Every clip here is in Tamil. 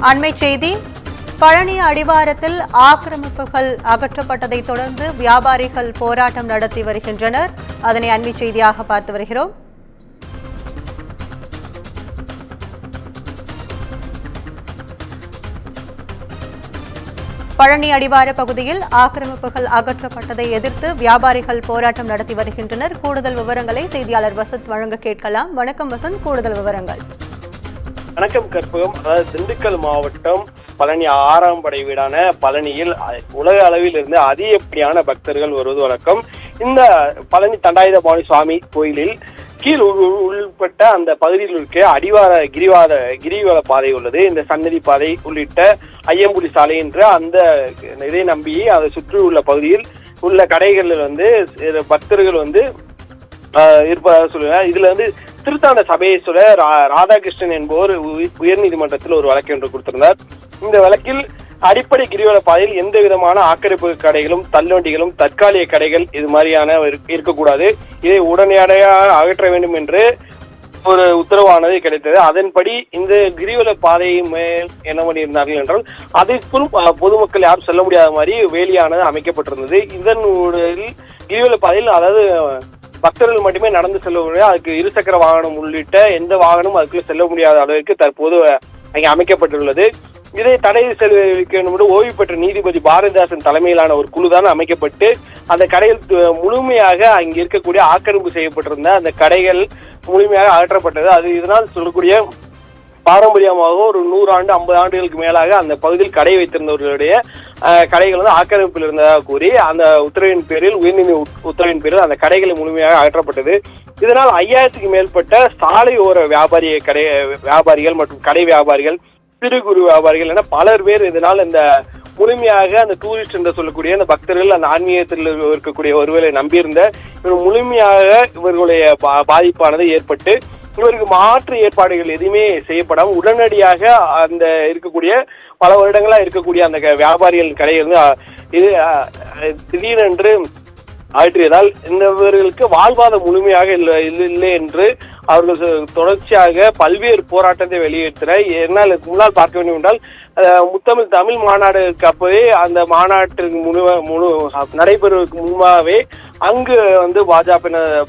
அண்மை செய்தி. பழனி அடிவாரத்தில் ஆக்கிரமிப்புகள் அகற்றப்பட்டதை தொடர்ந்து வியாபாரிகள் போராட்டம் நடத்தி வருகின்றனர். அதனை அண்மை செய்தியாக பார்த்து வருகிறோம். பழனி அடிவார பகுதியில் ஆக்கிரமிப்புகள் அகற்றப்பட்டதை எதிர்த்து வியாபாரிகள் போராட்டம் நடத்தி வருகின்றனர். கூடுதல் விவரங்களை செய்தியாளர் வசந்த் வழங்க கேட்கலாம். வணக்கம் வசந்த், கூடுதல் விவரங்கள். வணக்கம் கற்பகம். அதாவது திண்டுக்கல் மாவட்டம் பழனி 6ஆம் படை வீடான பழனியில் உலக அளவில் இருந்து அதிகப்படியான பக்தர்கள் வருவது வழக்கம். இந்த பழனி தண்டாயுதபாணி சுவாமி கோயிலில் கீழ் உள்பட்ட அந்த பகுதியில் இருக்க அடிவார கிரிவல பாதை உள்ளது. இந்த சன்னதி பாதை உள்ளிட்ட ஐயம்புலி சாலை என்ற அந்த இதை நம்பி அதை சுற்றி உள்ள பகுதியில் உள்ள கடைகளில் பக்தர்கள் இருப்பதாக சொல்லுவாங்க. இதுல திருத்தாண்ட சபையேஸ்வரர் ராதாகிருஷ்ணன் என்பவர் உயர்நீதிமன்றத்தில் ஒரு வழக்கு ஒன்று கொடுத்திருந்தார். இந்த வழக்கில் அடிப்படை கிரிவல பாதையில் எந்த விதமான ஆக்கிரமிப்பு கடைகளும் தள்ளுவண்டிகளும் தற்காலிக கடைகள் இது மாதிரியான இருக்கக்கூடாது, இதை உடனடியாக அகற்ற வேண்டும் என்று ஒரு உத்தரவானது கிடைத்தது. அதன்படி இந்த கிரிவல பாதையை மேல் என்ன பண்ணியிருந்தார்கள் என்றால் அதற்குள் பொதுமக்கள் யாரும் செல்ல முடியாத மாதிரி வேலியானது அமைக்கப்பட்டிருந்தது. இதன் கிரிவல பாதையில் அதாவது பக்தர்கள் மட்டுமே நடந்து செல்ல முடியாது, அதுக்கு இருசக்கர வாகனம் உள்ளிட்ட எந்த வாகனமும் அதுக்குள்ள செல்ல முடியாத அளவிற்கு தற்போது அங்கே அமைக்கப்பட்டுள்ளது. இதை தடை செல்வதற்கு ஓய்வு பெற்ற நீதிபதி பாரதிதாசன் தலைமையிலான ஒரு குழு தான் அமைக்கப்பட்டு அந்த கடைகள் முழுமையாக அங்கே இருக்கக்கூடிய ஆக்கிரமிப்பு செய்யப்பட்டிருந்த அந்த கடைகள் முழுமையாக அகற்றப்பட்டது. அது இதனால் சொல்லக்கூடிய பாரம்பரியமாக ஒரு 100 ஆண்டு 50 ஆண்டுகளுக்கு மேலாக அந்த பகுதியில் கடை வைத்திருந்தவர்களுடைய கடைகள் ஆக்கிரமிப்பில் இருந்ததாக கூறி அந்த உத்தரவின் பேரில் உயர்நீதி உத்தரவின் பேரில் அந்த கடைகளை முழுமையாக அகற்றப்பட்டது. இதனால் 5000க்கு மேற்பட்ட சாலையோர வியாபாரிகள் மற்றும் கடை வியாபாரிகள், சிறு குறு வியாபாரிகள் என பலர் பேர் இதனால் இந்த முழுமையாக அந்த டூரிஸ்ட் என்று சொல்லக்கூடிய அந்த பக்தர்கள் அந்த ஆன்மீகத்தில் இருக்கக்கூடிய ஒருவரை நம்பியிருந்த இவர் முழுமையாக இவர்களுடைய பாதிப்பானது ஏற்பட்டு இவருக்கு மாற்று ஏற்பாடுகள் எதுவுமே செய்யப்படாமல் உடனடியாக அந்த இருக்கக்கூடிய பல வருடங்களா இருக்கக்கூடிய அந்த வியாபாரிகள் கடையிலிருந்து இது திடீரென்று அகற்றியதால் இவர்களுக்கு வாழ்வாதாரம் முழுமையாக இல்லை என்று அவர்கள் தொடர்ச்சியாக பல்வேறு போராட்டத்தை வெளியிட்டனர். முன்னால் பார்க்க வேண்டும் என்றால் தமிழ் மாநாடு அப்பவே அந்த மாநாட்டுக்கு நடைபெறுவதற்கு முன்பாகவே அங்கு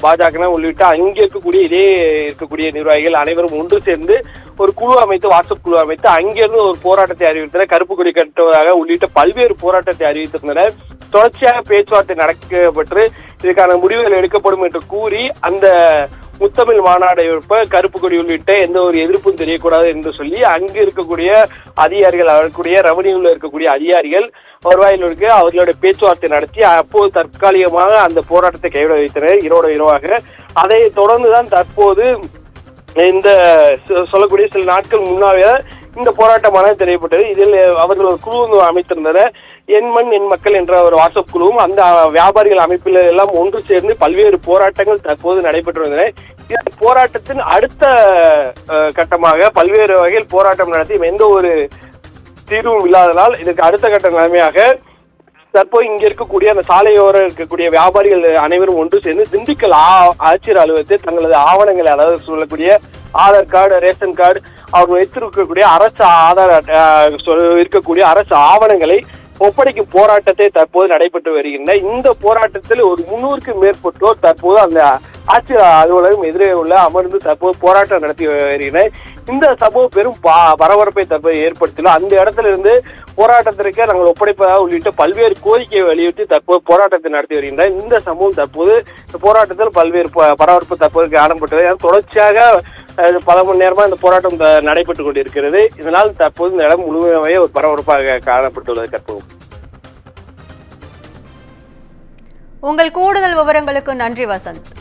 பாஜக உள்ளிட்ட அங்கே இருக்கக்கூடிய நிர்வாகிகள் அனைவரும் ஒன்று சேர்ந்து ஒரு குழு அமைத்து, வாட்ஸ்அப் குழு அமைத்து அங்கிருந்து ஒரு போராட்டத்தை அறிவித்தனர். கருப்பு கொடி கட்டுவதாக உள்ளிட்ட பல்வேறு போராட்டத்தை அறிவித்திருந்தனர். தொடர்ச்சியாக பேச்சுவார்த்தை நடக்கப்பட்டு இதுக்கான முடிவுகள் எடுக்கப்படும் என்று கூறி அந்த முத்தமிழ் மாநாடை கருப்பு கொடி உள்ளிட்ட எந்த ஒரு எதிர்ப்பும் தெரியக்கூடாது என்று சொல்லி அங்கு இருக்கக்கூடிய அதிகாரிகள், அவர்களுடைய ரெவன்யூல இருக்கக்கூடிய அதிகாரிகள் வருவாயிலுக்கு அவர்களுடைய பேச்சுவார்த்தை நடத்தி அப்போது தற்காலிகமாக அந்த போராட்டத்தை கைவிட வைத்தனர் இரவாக. அதை தொடர்ந்துதான் தற்போது இந்த சொல்லக்கூடிய சில நாட்கள் முன்னாவே இந்த போராட்டமானது தெரியப்பட்டது. இதில் அவர்கள் ஒரு குழு அமைத்திருந்தனர். என் மண் என் மக்கள் என்ற ஒரு வாட்ஸ்அப் குழுவும் அந்த வியாபாரிகள் அமைப்பில் எல்லாம் ஒன்று சேர்ந்து பல்வேறு போராட்டங்கள் தற்போது நடைபெற்று வந்தன. இந்த போராட்டத்தின் அடுத்த கட்டமாக பல்வேறு வகையில் போராட்டம் நடத்தி எந்த ஒரு தீர்வும் இல்லாததால் இதற்கு அடுத்த கட்ட நிலைமையாக தற்போது இங்க இருக்கக்கூடிய அந்த சாலையோர இருக்கக்கூடிய வியாபாரிகள் அனைவரும் ஒன்று சேர்ந்து திண்டுக்கல் ஆட்சியர் அலுவலகத்தில் தங்களது ஆவணங்களை, அதாவது சொல்லக்கூடிய ஆதார் கார்டு, ரேஷன் கார்டு, அவர்கள் வைத்திருக்கக்கூடிய அரசு இருக்கக்கூடிய அரசு ஆவணங்களை ஒப்படைக்கும் போராட்டத்தை தற்போது நடைபெற்று வருகின்றன. இந்த போராட்டத்தில் ஒரு 300க்கும் மேற்பட்டோர் தற்போது அந்த ஆட்சியர் அலுவலகம் எதிரே உள்ள அமர்ந்து தற்போது போராட்டம் நடத்தி வருகின்றனர். இந்த சம்பவம் பெரும் பரபரப்பை தற்போது ஏற்படுத்தினோம். அந்த இடத்துல இருந்து போராட்டத்திற்கு நாங்கள் ஒப்படைப்பதாக உள்ளிட்ட பல்வேறு கோரிக்கையை வலியுறுத்தி தற்போது போராட்டத்தை நடத்தி வருகின்றனர். இந்த சம்பவம் தற்போது போராட்டத்தில் பல்வேறு பரபரப்பு தற்போது காணப்பட்டது. தொடர்ச்சியாக பல மணி நேரமா இந்த போராட்டம் நடைபெற்றுக் கொண்டிருக்கிறது. இதனால் தற்போது இந்த இடம் முழுமையாகவே ஒரு பரபரப்பாக காணப்பட்டுள்ளது. கற்பகம், உங்கள் கூடுதல் விவரங்களுக்கு நன்றி வசந்த்.